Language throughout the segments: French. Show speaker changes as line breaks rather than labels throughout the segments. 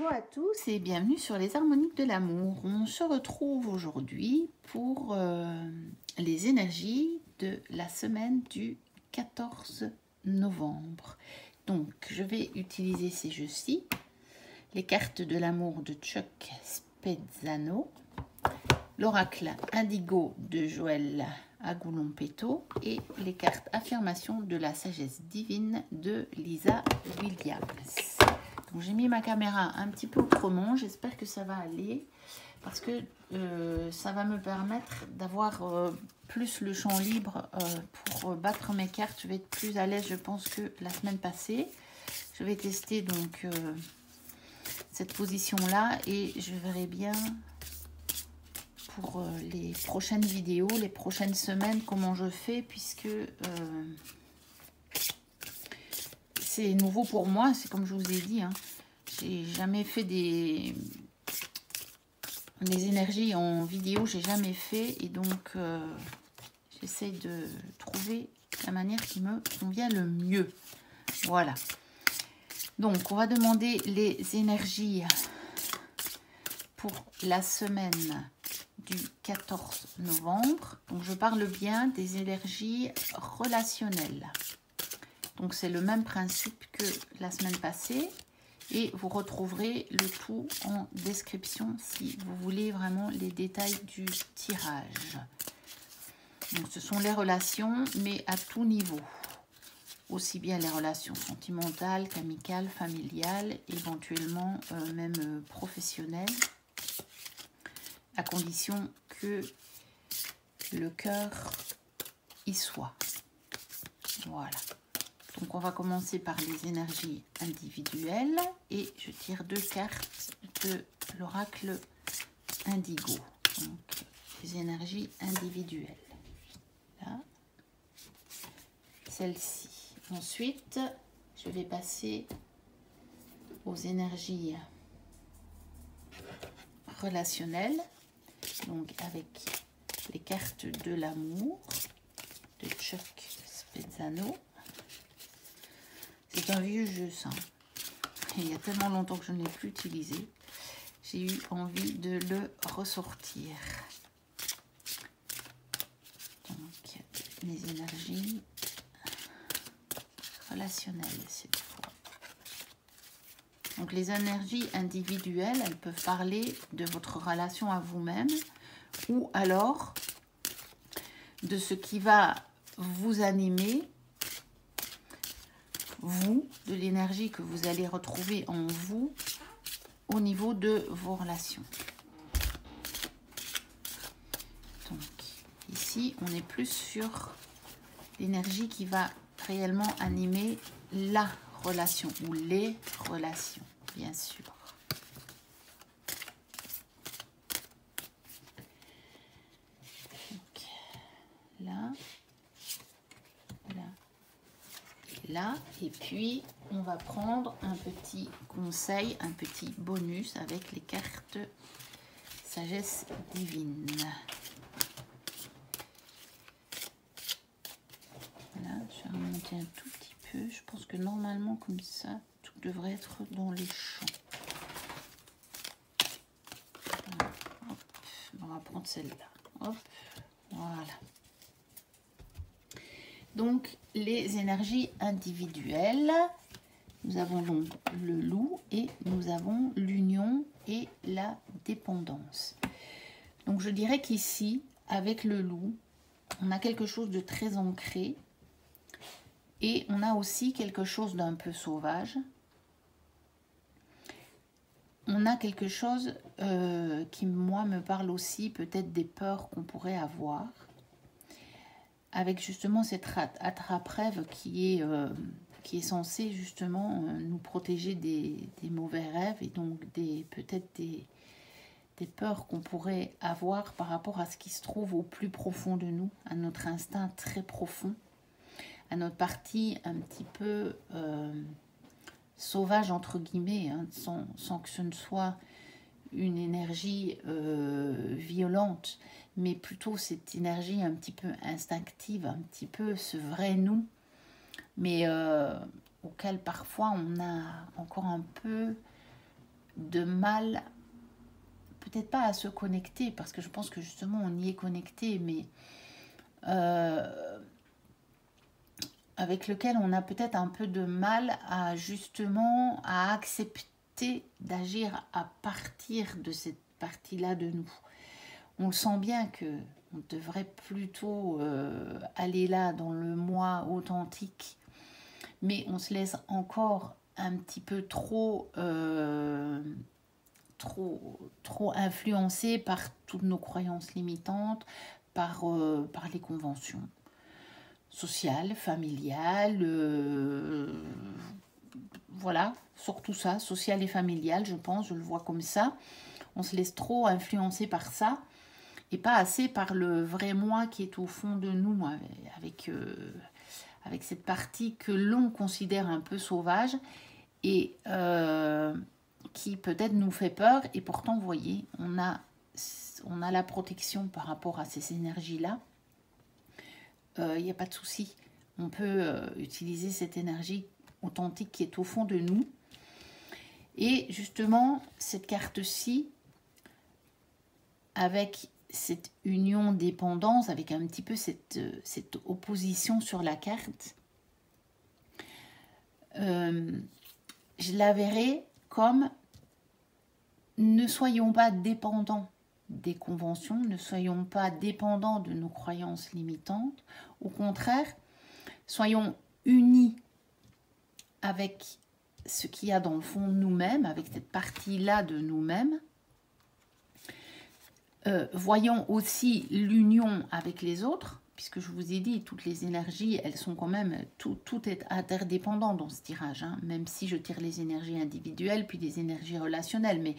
Bonjour à tous et bienvenue sur les harmoniques de l'amour. On se retrouve aujourd'hui pour les énergies de la semaine du 14 novembre. Donc je vais utiliser ces jeux-ci, les cartes de l'amour de Chuck Spezzano, l'oracle Indigo de Joël Agoulon-Péto et les cartes affirmation de la sagesse divine de Lisa Williams. J'ai mis ma caméra un petit peu autrement, j'espère que ça va aller parce que ça va me permettre d'avoir plus le champ libre pour battre mes cartes. Je vais être plus à l'aise je pense que la semaine passée. Je vais tester donc cette position là et je verrai bien pour les prochaines vidéos, les prochaines semaines comment je fais puisque c'est nouveau pour moi, c'est comme je vous ai dit, hein. J'ai jamais fait des énergies en vidéo, j'ai jamais fait et donc j'essaie de trouver la manière qui me convient le mieux. Voilà. Donc on va demander les énergies pour la semaine du 14 novembre. Donc je parle bien des énergies relationnelles. Donc c'est le même principe que la semaine passée et vous retrouverez le tout en description si vous voulez vraiment les détails du tirage. Donc ce sont les relations mais à tout niveau. Aussi bien les relations sentimentales qu'amicales, familiales, éventuellement même professionnelles, à condition que le cœur y soit. Voilà. Donc on va commencer par les énergies individuelles et je tire deux cartes de l'oracle Indigo. Donc les énergies individuelles. Là, celle-ci. Ensuite, je vais passer aux énergies relationnelles. Donc avec les cartes de l'amour de Chuck Spezzano. C'est un vieux jeu ça. Il y a tellement longtemps que je ne l'ai plus utilisé. J'ai eu envie de le ressortir. Donc les énergies relationnelles cette fois. Donc les énergies individuelles, elles peuvent parler de votre relation à vous-même ou alors de ce qui va vous animer, vous, de l'énergie que vous allez retrouver en vous au niveau de vos relations. Donc ici, on est plus sur l'énergie qui va réellement animer la relation ou les relations, bien sûr. Donc, là, là. Là et puis on va prendre un petit conseil, un petit bonus avec les cartes sagesse divine. Voilà, je vais remonter un tout petit peu. Je pense que normalement comme ça tout devrait être dans les champs. Voilà. Hop. On va prendre celle-là. Hop, voilà. Donc, les énergies individuelles, nous avons donc le loup et nous avons l'union et la dépendance. Donc, je dirais qu'ici, avec le loup, on a quelque chose de très ancré et on a aussi quelque chose d'un peu sauvage. On a quelque chose qui, moi, me parle aussi peut-être des peurs qu'on pourrait avoir. Avec justement cette attrape-rêve qui est censée justement nous protéger des mauvais rêves et donc peut-être des peurs qu'on pourrait avoir par rapport à ce qui se trouve au plus profond de nous, à notre instinct très profond, à notre partie un petit peu sauvage entre guillemets, hein, sans que ce ne soit une énergie violente, mais plutôt cette énergie un petit peu instinctive, un petit peu ce vrai nous, mais auquel parfois on a encore un peu de mal, peut-être pas à se connecter, parce que je pense que justement on y est connecté, mais avec lequel on a peut-être un peu de mal à justement à accepter d'agir à partir de cette partie-là de nous. On le sent bien que on devrait plutôt aller là dans le moi authentique, mais on se laisse encore un petit peu trop influencé par toutes nos croyances limitantes, par les conventions sociales, familiales, voilà, surtout ça, social et familial, je pense, je le vois comme ça. On se laisse trop influencer par ça et pas assez par le vrai moi qui est au fond de nous, avec cette partie que l'on considère un peu sauvage et qui peut-être nous fait peur. Et pourtant, vous voyez, on a la protection par rapport à ces énergies-là. Il n'y a pas de souci. On peut utiliser cette énergie authentique qui est au fond de nous. Et justement, cette carte-ci, avec cette union-dépendance, avec un petit peu cette opposition sur la carte, je la verrai comme ne soyons pas dépendants des conventions, ne soyons pas dépendants de nos croyances limitantes. Au contraire, soyons unis avec ce qu'il y a dans le fond de nous-mêmes, avec cette partie-là de nous-mêmes. Voyons aussi l'union avec les autres, puisque je vous ai dit, toutes les énergies, elles sont quand même, tout est interdépendant dans ce tirage, hein, même si je tire les énergies individuelles, puis les énergies relationnelles, mais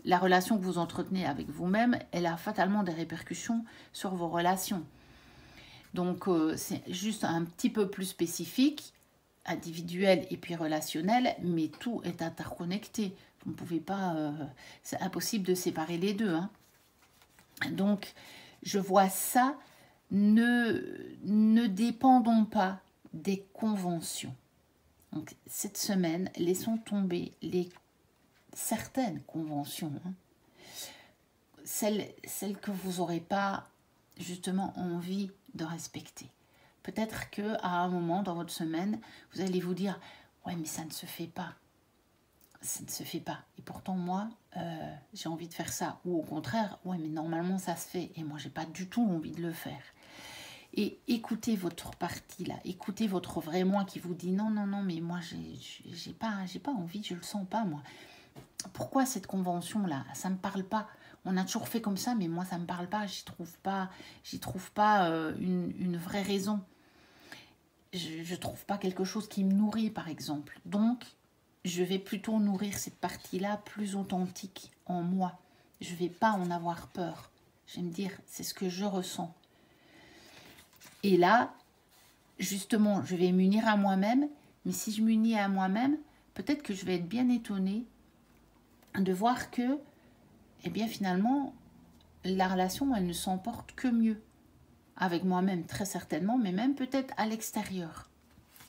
la relation que vous entretenez avec vous-même, elle a fatalement des répercussions sur vos relations. Donc, c'est juste un petit peu plus spécifique, individuel et puis relationnel, mais tout est interconnecté. Vous ne pouvez pas, c'est impossible de séparer les deux, hein. Donc, je vois ça, ne dépendons pas des conventions. Donc, cette semaine, laissons tomber certaines conventions, hein. Celles que vous n'aurez pas justement envie de respecter. Peut-être qu'à un moment dans votre semaine, vous allez vous dire « Ouais, mais ça ne se fait pas. » Ça ne se fait pas. Et pourtant, moi, j'ai envie de faire ça. Ou au contraire, ouais, mais normalement, ça se fait. Et moi, j'ai pas du tout envie de le faire. Et écoutez votre partie là. Écoutez votre vrai moi qui vous dit non, non, non, mais moi, j'ai pas envie, je le sens pas, moi. Pourquoi cette convention là? Ça me parle pas. On a toujours fait comme ça, mais moi, ça me parle pas. J'y trouve pas une vraie raison. Je trouve pas quelque chose qui me nourrit, par exemple. Donc, je vais plutôt nourrir cette partie-là plus authentique en moi. Je ne vais pas en avoir peur. Je vais me dire, c'est ce que je ressens. Et là, justement, je vais m'unir à moi-même. Mais si je m'unis à moi-même, peut-être que je vais être bien étonnée de voir que, eh bien, finalement, la relation, elle ne s'emporte que mieux. Avec moi-même, très certainement, mais même peut-être à l'extérieur.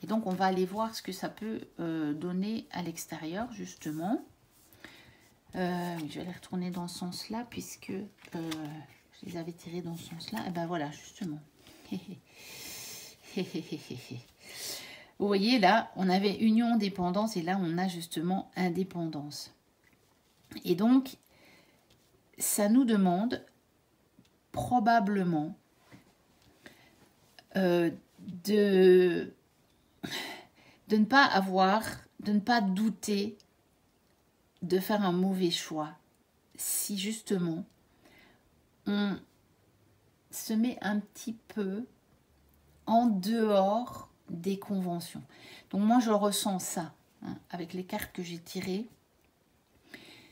Et donc, on va aller voir ce que ça peut donner à l'extérieur, justement. Je vais les retourner dans ce sens-là, puisque je les avais tirés dans ce sens-là. Et ben voilà, justement. Vous voyez, là, on avait union, dépendance, et là, on a justement indépendance. Et donc, ça nous demande probablement de ne pas douter de faire un mauvais choix si justement on se met un petit peu en dehors des conventions. Donc moi je ressens ça, hein, avec les cartes que j'ai tirées,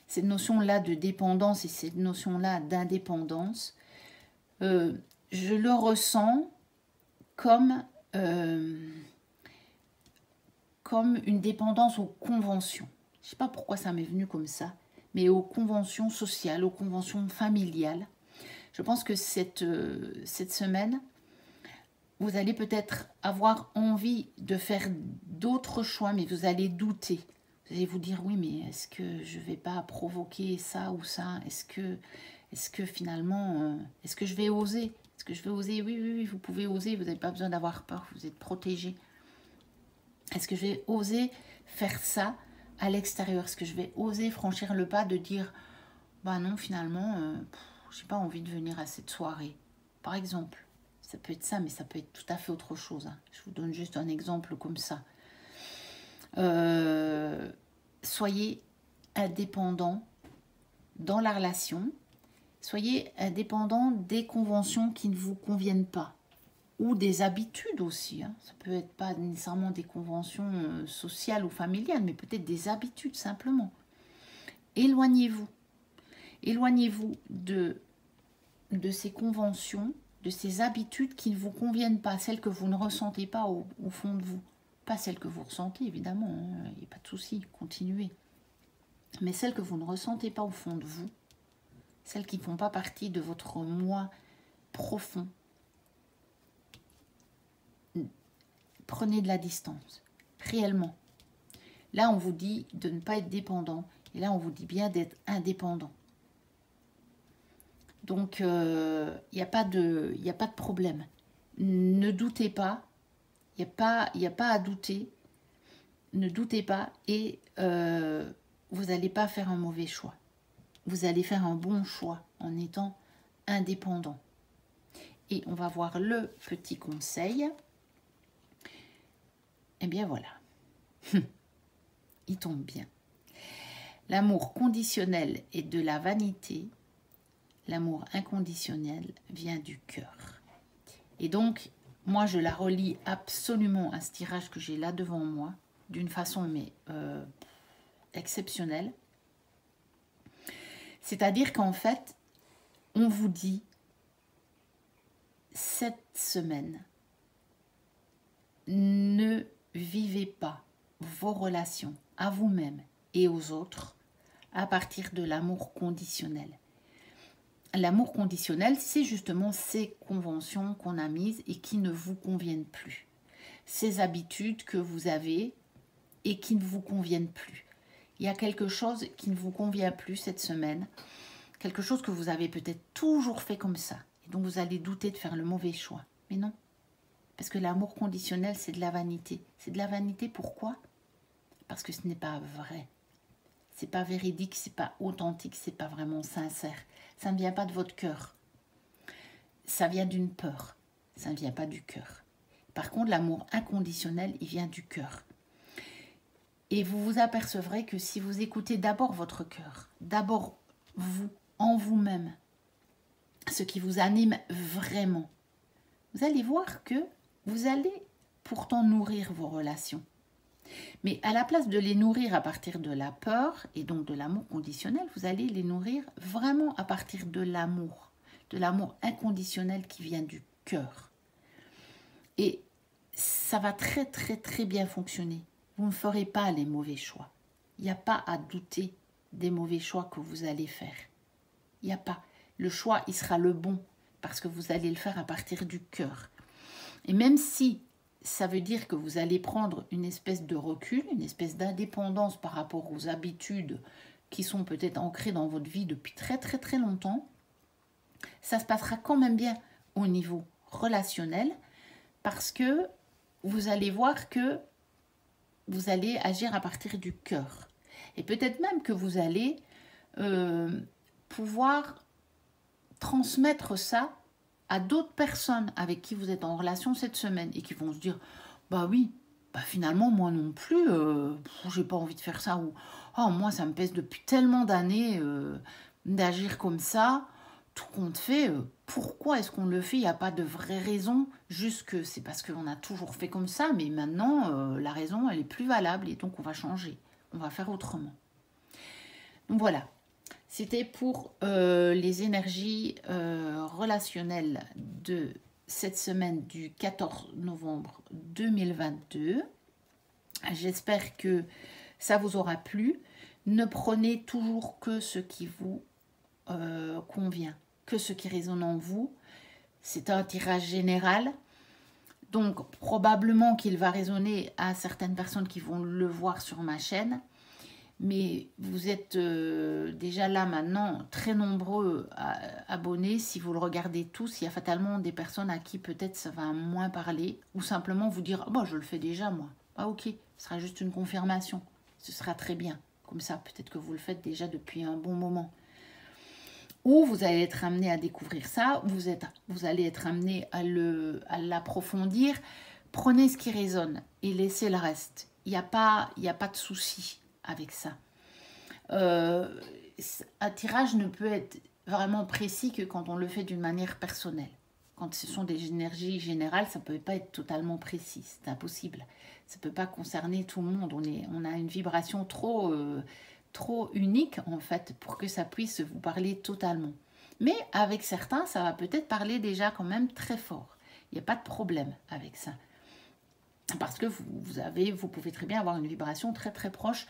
cette notion-là de dépendance et cette notion-là d'indépendance, je le ressens comme une dépendance aux conventions. Je ne sais pas pourquoi ça m'est venu comme ça, mais aux conventions sociales, aux conventions familiales. Je pense que cette semaine, vous allez peut-être avoir envie de faire d'autres choix, mais vous allez douter. Vous allez vous dire, oui, mais est-ce que je ne vais pas provoquer ça ou ça? Est-ce que finalement, est-ce que je vais oser? Est-ce que je vais oser? Oui, oui, oui, vous pouvez oser, vous n'avez pas besoin d'avoir peur, vous êtes protégé. Est-ce que je vais oser faire ça à l'extérieur? Est-ce que je vais oser franchir le pas de dire, bah non, finalement, j'ai pas envie de venir à cette soirée, par exemple. Ça peut être ça, mais ça peut être tout à fait autre chose. Hein. Je vous donne juste un exemple comme ça. Soyez indépendant dans la relation. Soyez indépendant des conventions qui ne vous conviennent pas. Ou des habitudes aussi. Hein. Ça peut être pas nécessairement des conventions sociales ou familiales, mais peut-être des habitudes simplement. Éloignez-vous. Éloignez-vous de ces conventions, de ces habitudes qui ne vous conviennent pas, celles que vous ne ressentez pas au fond de vous. Pas celles que vous ressentez, évidemment, il n'y a pas de souci, continuez. Mais celles que vous ne ressentez pas au fond de vous, celles qui ne font pas partie de votre moi profond, prenez de la distance, réellement. Là, on vous dit de ne pas être dépendant, et là, on vous dit bien d'être indépendant. Donc, il n'y a pas de problème. Ne doutez pas. Il n'y a pas à douter. Ne doutez pas et vous n'allez pas faire un mauvais choix. Vous allez faire un bon choix en étant indépendant. Et on va voir le petit conseil. Eh bien voilà. Il tombe bien. L'amour conditionnel est de la vanité. L'amour inconditionnel vient du cœur. Et donc, moi, je la relie absolument à ce tirage que j'ai là devant moi, d'une façon mais exceptionnelle. C'est-à-dire qu'en fait, on vous dit, cette semaine, ne vivez pas vos relations à vous-même et aux autres à partir de l'amour conditionnel. L'amour conditionnel, c'est justement ces conventions qu'on a mises et qui ne vous conviennent plus. Ces habitudes que vous avez et qui ne vous conviennent plus. Il y a quelque chose qui ne vous convient plus cette semaine, quelque chose que vous avez peut-être toujours fait comme ça, et donc vous allez douter de faire le mauvais choix. Mais non, parce que l'amour conditionnel, c'est de la vanité. C'est de la vanité, pourquoi? Parce que ce n'est pas vrai. C'est pas véridique, c'est pas authentique, c'est pas vraiment sincère. Ça ne vient pas de votre cœur. Ça vient d'une peur. Ça ne vient pas du cœur. Par contre, l'amour inconditionnel, il vient du cœur. Et vous vous apercevrez que si vous écoutez d'abord votre cœur, d'abord vous, en vous-même, ce qui vous anime vraiment, vous allez voir que vous allez pourtant nourrir vos relations. Mais à la place de les nourrir à partir de la peur et donc de l'amour conditionnel, vous allez les nourrir vraiment à partir de l'amour inconditionnel qui vient du cœur. Et ça va très très très bien fonctionner. Vous ne ferez pas les mauvais choix. Il n'y a pas à douter des mauvais choix que vous allez faire. Il n'y a pas. Le choix, il sera le bon parce que vous allez le faire à partir du cœur. Et même si ça veut dire que vous allez prendre une espèce de recul, une espèce d'indépendance par rapport aux habitudes qui sont peut-être ancrées dans votre vie depuis très très très longtemps, ça se passera quand même bien au niveau relationnel parce que vous allez voir que vous allez agir à partir du cœur. Et peut-être même que vous allez pouvoir transmettre ça à d'autres personnes avec qui vous êtes en relation cette semaine et qui vont se dire bah oui, bah finalement moi non plus, j'ai pas envie de faire ça, ou oh moi ça me pèse depuis tellement d'années d'agir comme ça, tout compte fait, pourquoi est-ce qu'on le fait? Il n'y a pas de vraie raison, juste que c'est parce qu'on a toujours fait comme ça, mais maintenant la raison elle est plus valable et donc on va changer, on va faire autrement. Donc voilà. C'était pour les énergies relationnelles de cette semaine du 14 novembre 2022. J'espère que ça vous aura plu. Ne prenez toujours que ce qui vous convient, que ce qui résonne en vous. C'est un tirage général. Donc probablement qu'il va résonner à certaines personnes qui vont le voir sur ma chaîne. Mais vous êtes déjà là maintenant très nombreux abonnés. Si vous le regardez tous, il y a fatalement des personnes à qui peut-être ça va moins parler. Ou simplement vous dire, oh, je le fais déjà moi. Ah ok, ce sera juste une confirmation. Ce sera très bien. Comme ça, peut-être que vous le faites déjà depuis un bon moment. Ou vous allez être amené à découvrir ça, vous allez être amené à l'approfondir. Prenez ce qui résonne et laissez le reste. Il n'y a pas de souci avec ça. Un tirage ne peut être vraiment précis que quand on le fait d'une manière personnelle. Quand ce sont des énergies générales, ça ne peut pas être totalement précis. C'est impossible. Ça ne peut pas concerner tout le monde. On a une vibration trop unique, en fait, pour que ça puisse vous parler totalement. Mais avec certains, ça va peut-être parler déjà quand même très fort. Il n'y a pas de problème avec ça. Parce que vous pouvez très bien avoir une vibration très très proche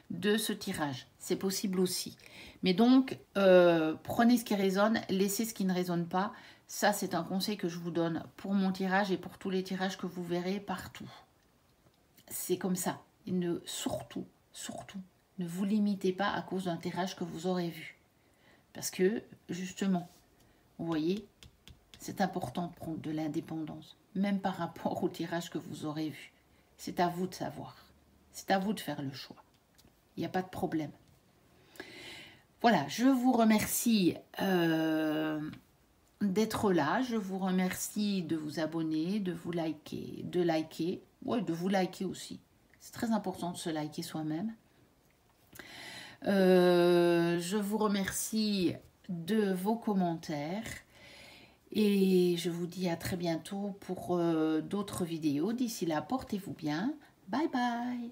de ce tirage. C'est possible aussi. Mais donc, prenez ce qui résonne, laissez ce qui ne résonne pas. Ça, c'est un conseil que je vous donne pour mon tirage et pour tous les tirages que vous verrez partout. C'est comme ça. Et surtout, ne vous limitez pas à cause d'un tirage que vous aurez vu. Parce que, justement, vous voyez, c'est important de prendre de l'indépendance, même par rapport au tirage que vous aurez vu. C'est à vous de savoir. C'est à vous de faire le choix. Il n'y a pas de problème. Voilà, je vous remercie d'être là. Je vous remercie de vous abonner, de vous liker, ouais, de vous liker aussi. C'est très important de se liker soi-même. Je vous remercie de vos commentaires. Et je vous dis à très bientôt pour d'autres vidéos. D'ici là, portez-vous bien. Bye bye.